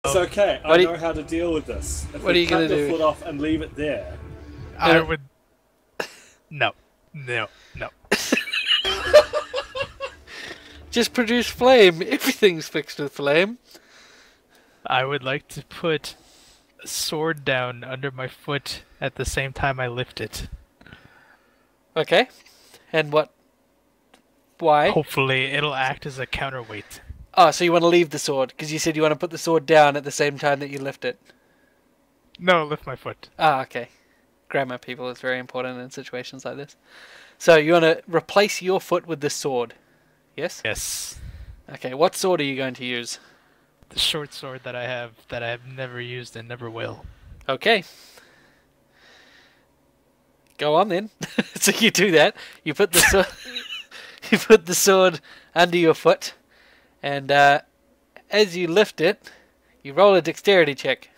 It's okay. I What know how to deal with this. If what are we you gonna cut your do? foot off and leave it there. I would. No. Just produce flame. Everything's fixed with flame. I would like to put a sword down under my foot at the same time I lift it. Okay. And what? Why? Hopefully, it'll act as a counterweight. Oh, so you want to leave the sword because you said you want to put the sword down at the same time that you lift it. No, lift my foot. Ah, okay. Grammar, people, is very important in situations like this. So you want to replace your foot with the sword, yes? Yes. Okay, what sword are you going to use? The short sword that I have never used and never will. Okay. Go on then. So you do that. You put the sword, you put the sword under your foot, and as you lift it, you roll a dexterity check.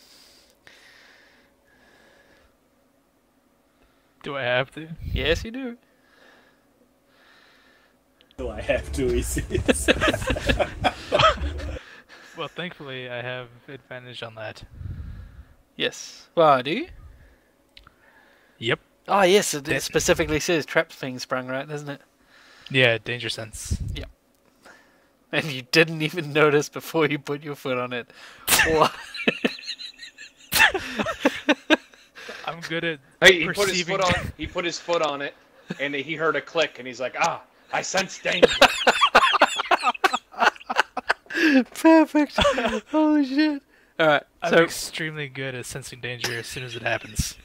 Do I have to? Yes, you do. Do I have to? He says. Well, thankfully, I have advantage on that. Yes. Well, do you? Yep. Oh, yes. It specifically says trap thing sprung, right? Doesn't it? Yeah, danger sense. Yep. And you didn't even notice before you put your foot on it. What? I'm good at Hey, perceiving. he put his foot on it, and he heard a click, and he's like, "Ah, I sense danger." Perfect. Holy shit. Alright, I'm so extremely good at sensing danger as soon as it happens.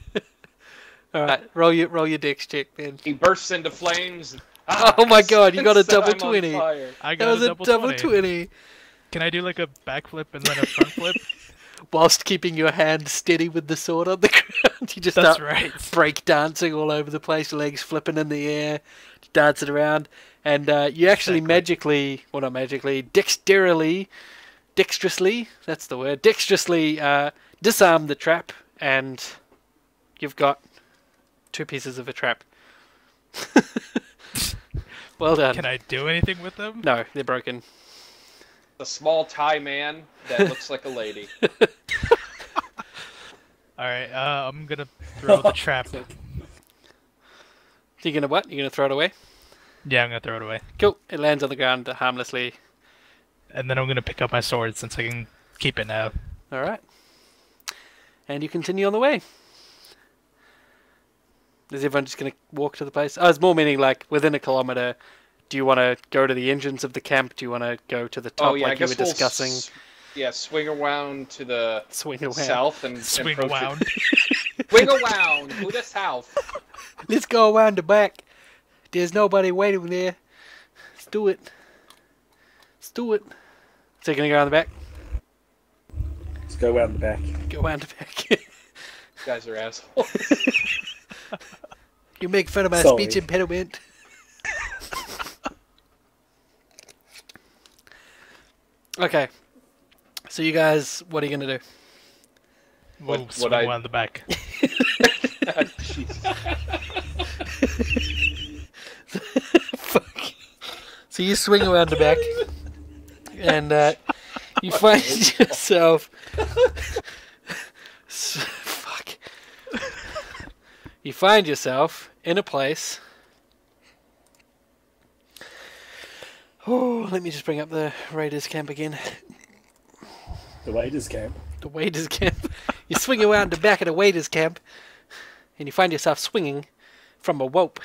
alright, roll your dex check then. He bursts into flames. Oh my god, you got a sense that double I'm on 20. fire. I That got was a double 20. Can I do like a backflip and then a front flip? Whilst keeping your hand steady with the sword on the ground. You just That's start right. break dancing all over the place, legs flipping in the air, dancing around. And you actually magically, well not magically, dexterously, that's the word, dexterously disarm the trap, and you've got 2 pieces of a trap. Well done. Can I do anything with them? No, they're broken. A small Thai man that looks like a lady. Alright, I'm gonna throw the trap. You're gonna what? You're gonna throw it away? Yeah, I'm gonna throw it away. Cool. It lands on the ground harmlessly. And then I'm gonna pick up my sword since I can keep it now. Alright. And you continue on the way. Is everyone just going to walk to the place? Oh, it's more meaning like within a kilometre. Do you want to go to the engines of the camp? Do you want to go to the top like you were discussing? Swing around to the south and Swing approach around. it. Swing around to the south. Let's go around the back. There's nobody waiting there. Let's do it. Let's do it. So you're going to go around the back? Let's go around the back. Go around the back. You guys are assholes. You make fun of my Sorry. speech impediment. Okay. So you guys, what are you going to do? We'll swing around the back. Fuck. So you swing around the back, and you find yourself. Fuck. You find yourself in a place. Oh, let me just bring up the Raiders camp again. The waiters camp. The Waiters camp. You swing around the back of the Waiters camp, and you find yourself swinging from a rope.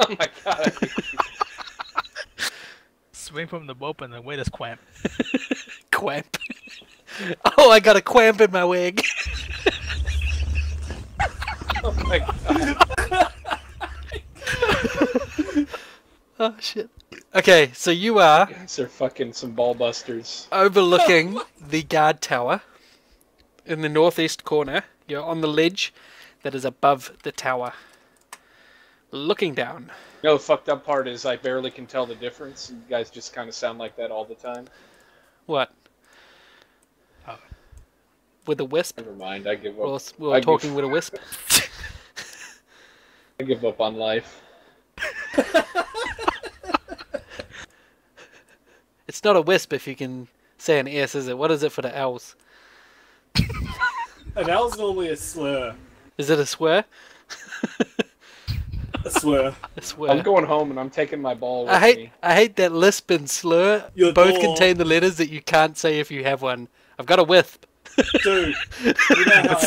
Oh my god. Swing from the rope and then wait as quamp. Quamp. Oh, I got a quamp in my wig. Oh my god. Oh, shit. Okay, so you are You guys are fucking some ball busters. overlooking the guard tower in the northeast corner. You're on the ledge that is above the tower, looking down. You know, the fucked up part is I barely can tell the difference. You guys just kind of sound like that all the time. What? Oh. With a wisp? Never mind, I give up. We're talking with a wisp. I give up on life. It's not a wisp if you can say an S, is it? What is it for the L's? An L's normally a slur. Is it a swear? A slur. A swear. I'm going home and I'm taking my ball with me. I hate that lisp and slur Your both ball. contain the letters that you can't say if you have one. I've got a wisp. Dude, you know how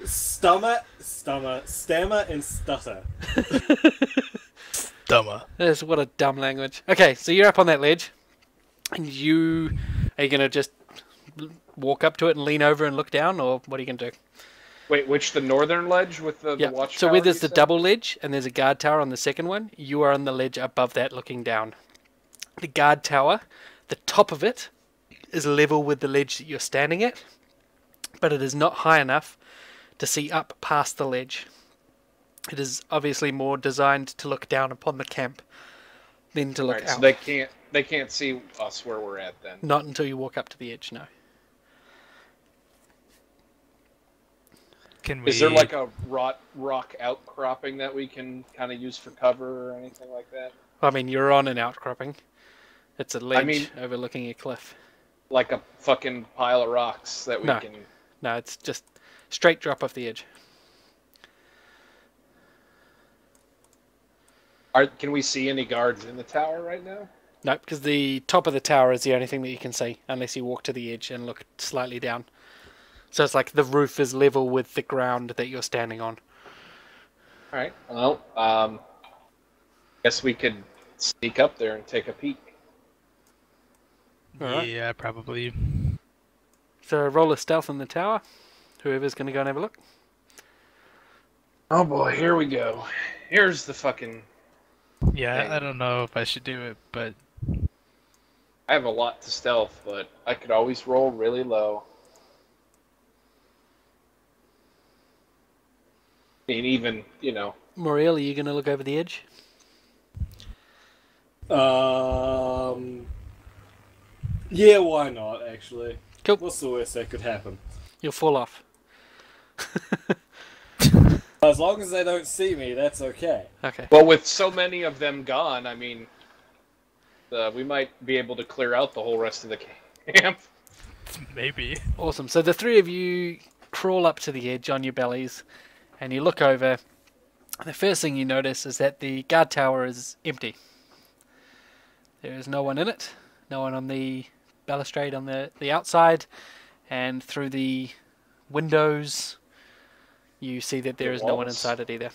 stammer, and stutter. Dumber. That's what a dumb language. Okay, so you're up on that ledge, and are you gonna just walk up to it and lean over and look down, or what are you gonna do? Wait, which the northern ledge with the Yeah. watchtower? So where there's you the said? double ledge and there's a guard tower on the second one, you are on the ledge above that, looking down. The guard tower, the top of it, is level with the ledge that you're standing at, but it is not high enough to see up past the ledge. It is obviously more designed to look down upon the camp than to look Right, out. so they can't see us where we're at then. Not until you walk up to the edge, no. Can we? Is there like a rock outcropping that we can kind of use for cover or anything like that? I mean, you're on an outcropping. It's a ledge mean- overlooking a cliff. Like a fucking pile of rocks that we No. can... No, it's just straight drop off the edge. Can we see any guards in the tower right now? No, because the top of the tower is the only thing that you can see, unless you walk to the edge and look slightly down. So it's like the roof is level with the ground that you're standing on. Alright, well, guess we could sneak up there and take a peek. Alright. Yeah, probably. So roll a stealth in the tower. Whoever's going to go and have a look. Oh boy, here we go. Here's the fucking... Yeah, Dang. I don't know if I should do it, but I have a lot to stealth, but I could always roll really low. I mean, even, you know... Moreel, are you going to look over the edge? Yeah, why not, actually? Cool. What's the worst that could happen? You'll fall off. As long as they don't see me, that's okay. Okay. Well, with so many of them gone, I mean... we might be able to clear out the whole rest of the camp. maybe. Awesome. So the three of you crawl up to the edge on your bellies, and you look over. The first thing you notice is that the guard tower is empty. There is no one in it. No one on the balustrade on the outside. And through the windows, you see that there is no one walls. inside it either.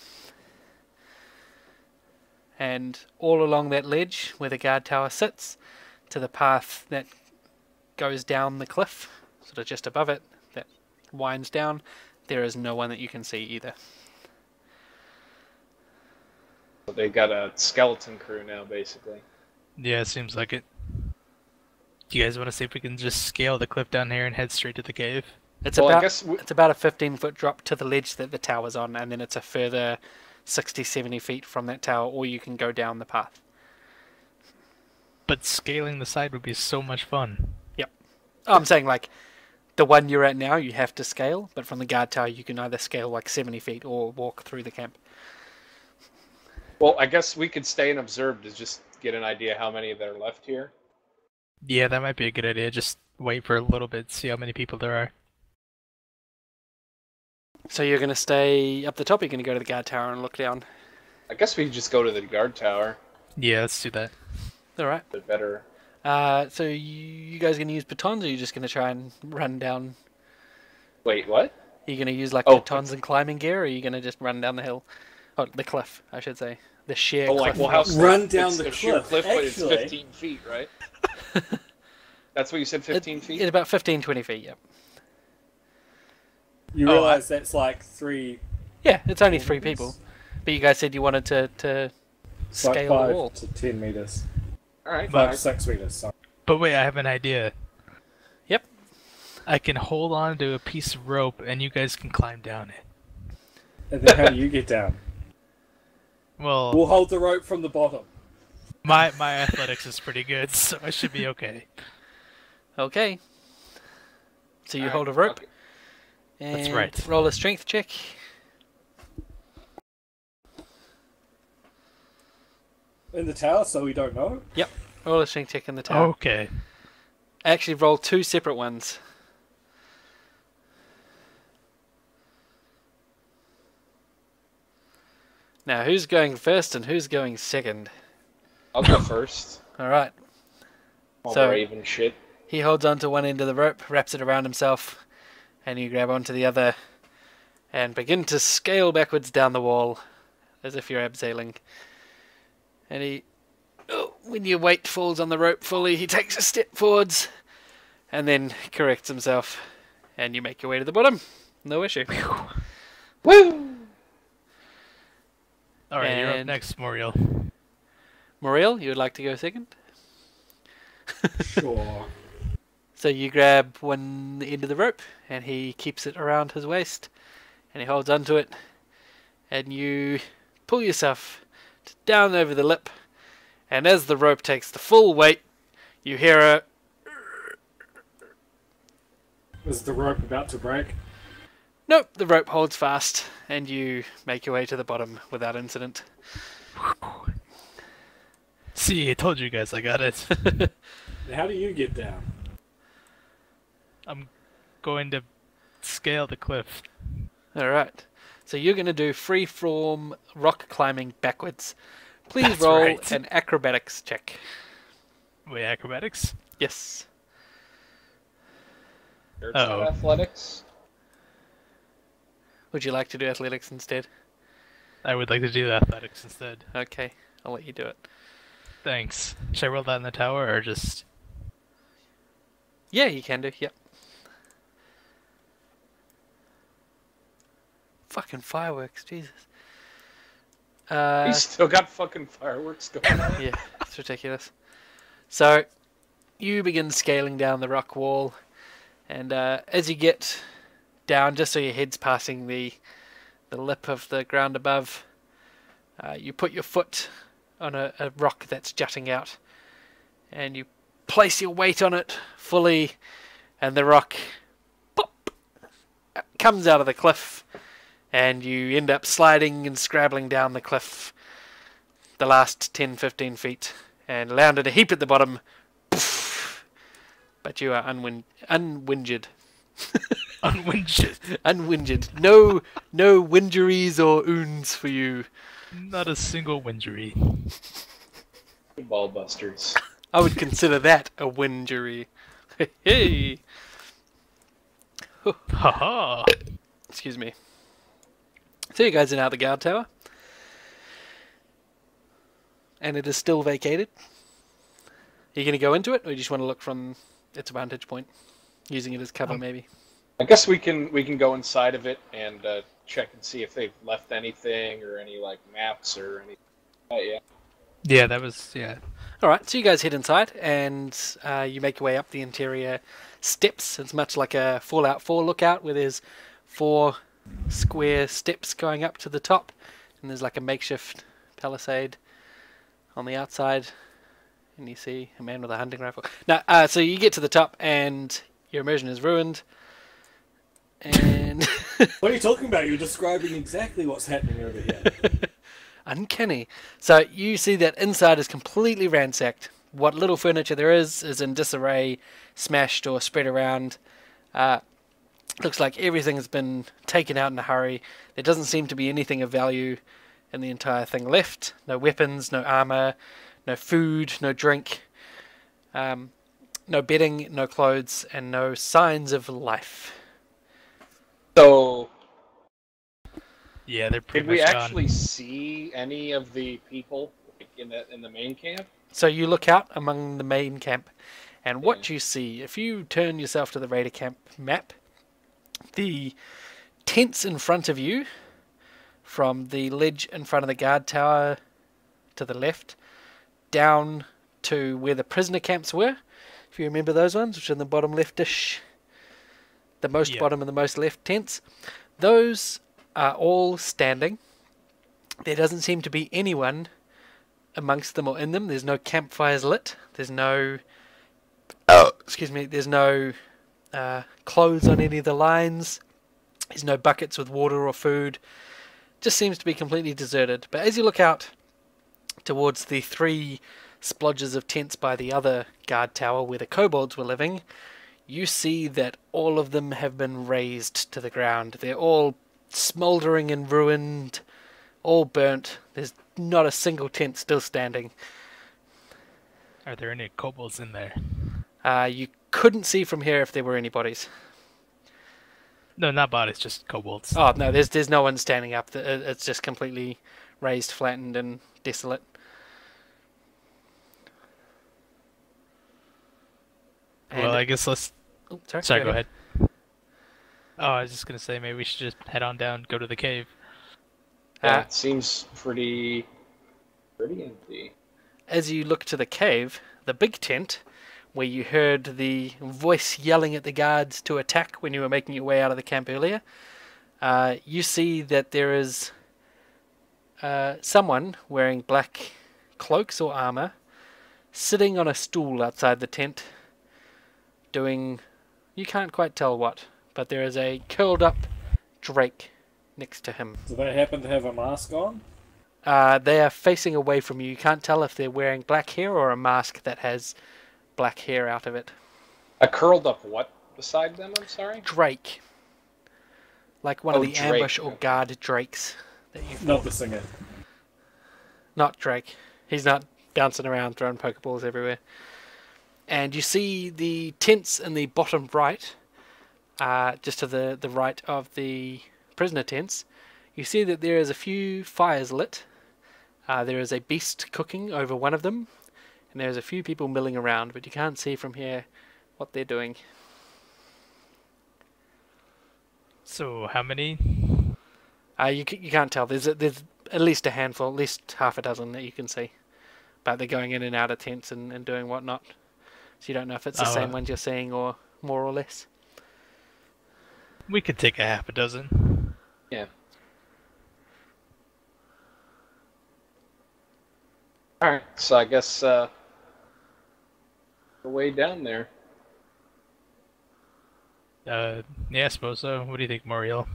And all along that ledge where the guard tower sits, to the path that goes down the cliff, sort of just above it, that winds down, there is no one that you can see either. So they got a skeleton crew now, basically. Yeah, it seems like it. Do you guys want to see if we can just scale the cliff down here and head straight to the cave? It's Well, I about guess it's about a 15-foot drop to the ledge that the tower's on, and then it's a further 60, 70 feet from that tower, or you can go down the path. But scaling the side would be so much fun. Oh, I'm saying, like, the one you're at now, you have to scale, but from the guard tower, you can either scale like 70 feet or walk through the camp. Well, I guess we could stay and observe to just get an idea how many that are left here. Yeah, that might be a good idea. Just wait for a little bit, see how many people there are. So you're going to stay up the top, or you're going to go to the guard tower and look down? I guess we could just go to the guard tower. Yeah, let's do that. Alright. They're better. So you guys going to use batons, or are you just going to try and run down? Wait, what? Are you going to use, like, Oh, batons and climbing gear, or are you going to just run down the hill? Oh, the cliff, I should say. The sheer Oh, like, cliff. well, how Run down it's the a sheer cliff, but it's actually. 15 feet, right? That's what you said, 15 feet? It's about 15, 20 feet, yep. You Oh, realise that's like 3... Yeah, it's only 3 meters? people. But you guys said you wanted to It's like scale the 5 wall. to 10 meters. Alright, 5 6 meters, sorry. But wait, I have an idea. Yep. I can hold on to a piece of rope and you guys can climb down it. And then how do you get down? Well, We'll hold the rope from the bottom. my athletics is pretty good, so I should be okay. Okay. So you Alright, hold a rope. okay. And That's right. roll a strength check. In the tower, so we don't know. Roll a strength check in the tower. Okay. Actually, roll 2 separate ones. Now, who's going first and who's going second? I'll go first. Alright. All So- brave and shit. He holds onto one end of the rope, wraps it around himself, and you grab onto the other and begin to scale backwards down the wall as if you're abseiling. And when your weight falls on the rope fully, he takes a step forwards and then corrects himself, and you make your way to the bottom. No issue. Woo! Alright, you're up And- next, Moreel. Moreel, you would like to go second? Sure. So you grab one end of the rope, and he keeps it around his waist, and he holds onto it, and you pull yourself down over the lip, and as the rope takes the full weight, you hear a... Is the rope about to break? Nope, the rope holds fast, and you make your way to the bottom without incident. See, I told you guys I got it. How do you get down? I'm going to scale the cliff. Alright, so you're going to do free-form rock climbing backwards. Please That's roll right. an acrobatics check. Wait, acrobatics? Yes. There's Uh-oh. athletics. Would you like to do athletics instead? I would like to do athletics instead. Okay, I'll let you do it. Thanks. Should I roll that in the tower or just... Yeah, you can do, yep. Fucking fireworks, Jesus. He's still got fucking fireworks going on. Yeah, it's ridiculous. So, you begin scaling down the rock wall, and as you get down, just so your head's passing the lip of the ground above, you put your foot on a rock that's jutting out, and you place your weight on it fully, and the rock pop, comes out of the cliff, and you end up sliding and scrabbling down the cliff the last 10-15 feet and land in a heap at the bottom. Poof. But you are unwingered. Unwinded. Unwingered. No wingeries or oons for you. Not a single wingery. Ball busters. I would consider that a wingery. Hey. Haha! Excuse me. So you guys are now at the guard tower. And it is still vacated. Are you going to go into it, or do you just want to look from its vantage point? Using it as cover, maybe? I guess we can go inside of it and check and see if they've left anything or any like maps or anything. Yeah. Yeah, that was... yeah. Alright, so you guys head inside, and you make your way up the interior steps. It's much like a Fallout 4 lookout, where there's 4 square steps going up to the top, and there's like a makeshift palisade on the outside, and you see a man with a hunting rifle. Now, so you get to the top, and your immersion is ruined, and... What are you talking about? You're describing exactly what's happening over here. Uncanny. So you see that inside is completely ransacked. What little furniture there is in disarray, smashed or spread around. Looks like everything has been taken out in a hurry. There doesn't seem to be anything of value in the entire thing left. No weapons, no armor, no food, no drink, no bedding, no clothes, and no signs of life. So Yeah, they're did pretty we much actually gone. see any of the people like, in the main camp? So you look out among the main camp, and what you see, if you turn yourself to the Raider camp map, the tents in front of you, from the ledge in front of the guard tower to the left, down to where the prisoner camps were, if you remember those ones, which are in the bottom leftish, the most Yeah. bottom and the most left tents, those are all standing. There doesn't seem to be anyone amongst them or in them. There's no campfires lit. There's no... There's no clothes on any of the lines. There's no buckets with water or food. Just seems to be completely deserted. But as you look out towards the 3 splodges of tents by the other guard tower where the kobolds were living, you see that all of them have been razed to the ground. They're all smouldering and ruined, all burnt. There's not a single tent still standing. Are there any kobolds in there? You couldn't see from here if there were any bodies. No, not bodies, just kobolds. Oh, no, there's no one standing up. It's just completely razed, flattened, and desolate. Well, I guess let's... Oh, Sorry, go ahead. Oh, I was just going to say, maybe we should just head on down, go to the cave. Yeah, it seems pretty empty. As you look to the cave, the big tent, where you heard the voice yelling at the guards to attack when you were making your way out of the camp earlier, you see that there is someone wearing black cloaks or armor sitting on a stool outside the tent doing, you can't quite tell what, but there is a curled up drake next to him. Do they happen to have a mask on? They are facing away from you. You can't tell if they're wearing black hair or a mask that has black hair out of it. A curled up what beside them, I'm sorry? Drake. Like one of the Drake. ambush or guard drakes that you Not the singer. Not Drake. He's not bouncing around throwing pokeballs everywhere. And you see the tents in the bottom right, just to the right of the prisoner tents. You see that there is a few fires lit. There is a beast cooking over one of them. And there's a few people milling around, but you can't see from here what they're doing. So, how many? You can't tell. There's at least a handful, at least half a dozen that you can see. But they're going in and out of tents and doing whatnot. So you don't know if it's the same ones you're seeing or more or less. We could take a half a dozen. Yeah. Alright, so I guess the way down there. Yeah, I suppose so. What do you think, Moreel?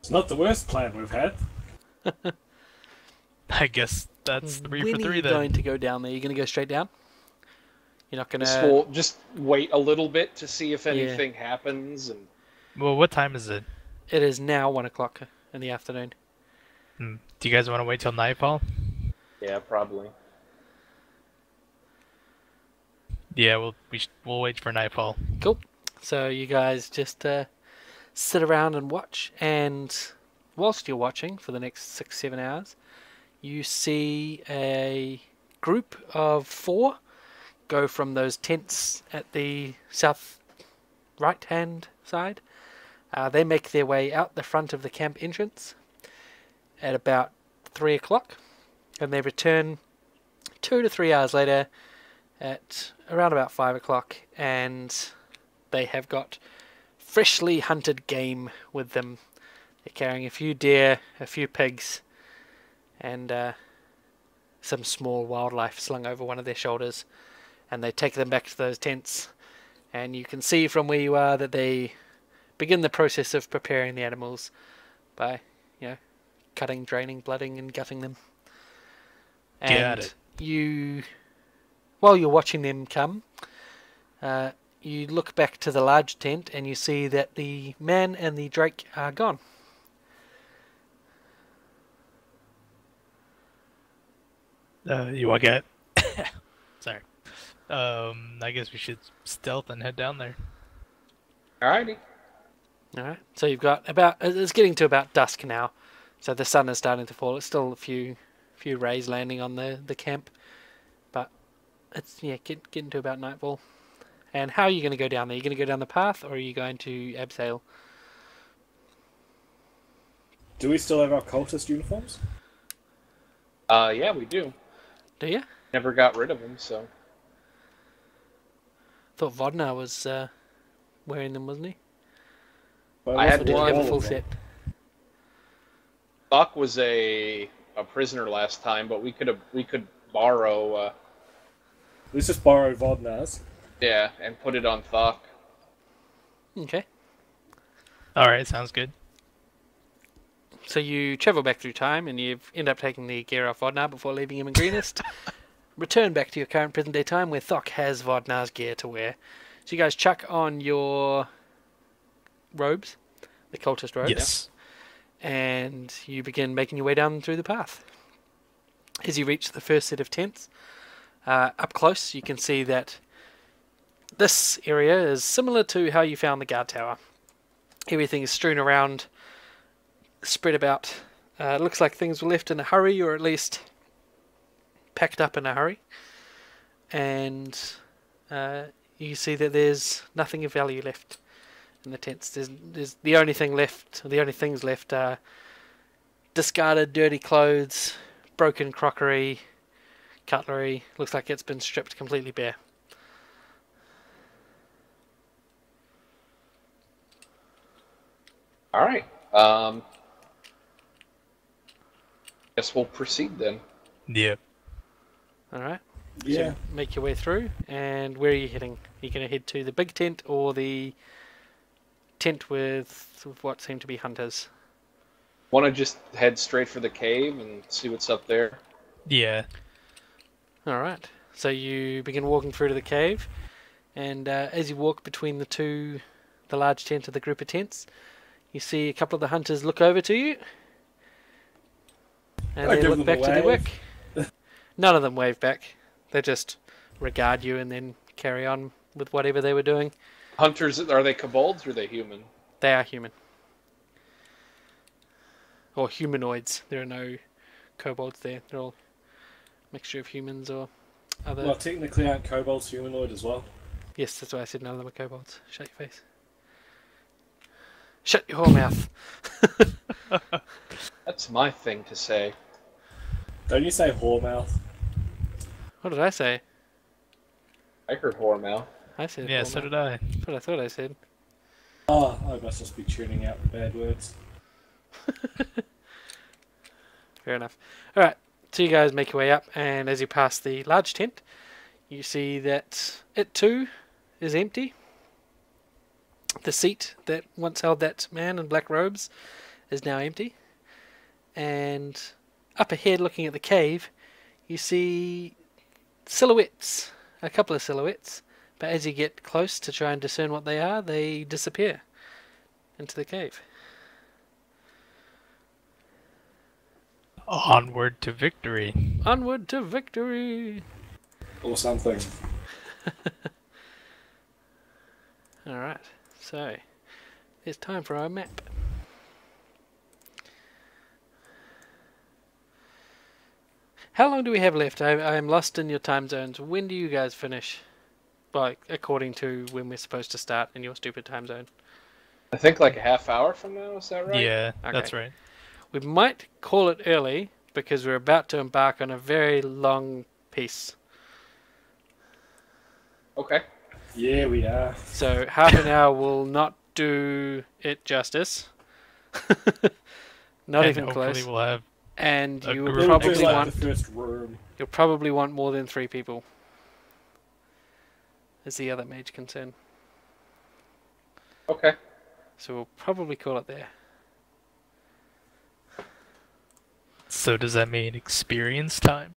It's not the worst plan we've had. I guess that's 3 when for 3 are you then. going to go down there? You're going to go straight down? You're not going This to... will just wait a little bit to see if anything happens. And Well, what time is it? It is now 1 o'clock in the afternoon. Do you guys want to wait till nightfall? yeah, probably. Yeah, we'll wait for nightfall. Cool. So you guys just sit around and watch, and whilst you're watching for the next 6-7 hours, you see a group of 4 go from those tents at the south right-hand side. They make their way out the front of the camp entrance at about 3 o'clock, and they return 2 to 3 hours later at around about 5 o'clock, and they have got freshly hunted game with them. They're carrying a few deer, a few pigs, and some small wildlife slung over one of their shoulders, and they take them back to those tents, and you can see from where you are that they begin the process of preparing the animals by, cutting, draining, blooding, and gutting them. Got it. While you're watching them come, you look back to the large tent and you see that the man and the drake are gone. You want to get? Sorry. I guess we should stealth and head down there. Alrighty. Alright, so you've got it's getting to about dusk now, so the sun is starting to fall. It's still a few rays landing on the camp, but it's getting to about nightfall. And how are you going to go down there? Are you going to go down the path, or are you going to abseil? Do we still have our cultist uniforms? Yeah, we do. Do you? Never got rid of them, so. Thought Vodnar was wearing them, wasn't he? Well, I had Or did you one have a all full of them. set? Buck was a prisoner last time, but we could borrow. Let's just borrow Vodnar's. Yeah, and put it on Thok. Okay. All right, sounds good. So you travel back through time, and you end up taking the gear off Vodnar before leaving him in Greenest. Return back to your current present-day time, where Thok has Vodnar's gear to wear. So you guys chuck on your robes, the cultist robes, Yes. and you begin making your way down through the path. As you reach the first set of tents, up close you can see that this area is similar to how you found the guard tower. Everything is strewn around, spread about. It looks like things were left in a hurry, or at least packed up in a hurry. And you see that there's nothing of value left in the tents. There's the only things left are discarded, dirty clothes, broken crockery, cutlery. Looks like it's been stripped completely bare. All right. Guess we'll proceed then. Yeah. Alright. Yeah. So make your way through, and where are you heading? Are you going to head to the big tent or the tent with what seem to be hunters? Want to just head straight for the cave and see what's up there? Yeah. Alright. So you begin walking through to the cave, and as you walk between the large tent and the group of tents, you see a couple of the hunters look over to you, and I they give look them back a to their wave. work. None of them wave back. They just regard you and then carry on with whatever they were doing. Hunters, are they kobolds or are they human? They are human. Or humanoids. There are no kobolds there. They're all a mixture of humans or other... Well, technically aren't kobolds humanoid as well? Yes, that's why I said none of them are kobolds. Shut your face. Shut your whole mouth. That's my thing to say. Don't you say whoremouth? What did I say? I heard whoremouth. I said Yeah, whole so mouth. did I. That's what I thought I said. Oh, I must just be tuning out the bad words. Fair enough. Alright, so you guys make your way up, and as you pass the large tent, you see that it too is empty. The seat that once held that man in black robes is now empty. And up ahead, looking at the cave, you see silhouettes, a couple of silhouettes, but as you get close to try and discern what they are, they disappear into the cave. Onward to victory. Onward to victory! Or something. Alright, so it's time for our map. How long do we have left? I am lost in your time zones. When do you guys finish? Well, according to when we're supposed to start in your stupid time zone. I think like a half hour from now, is that right? Yeah, Okay. that's right. We might call it early because we're about to embark on a very long piece. Okay. Yeah, we are. So half an hour will not do it justice. Not And even hopefully close. we'll have And a you will group We'll do probably like want the first room. you'll probably want more than 3 people. Is the other major concern. Okay. So we'll probably call it there. So does that mean experience time?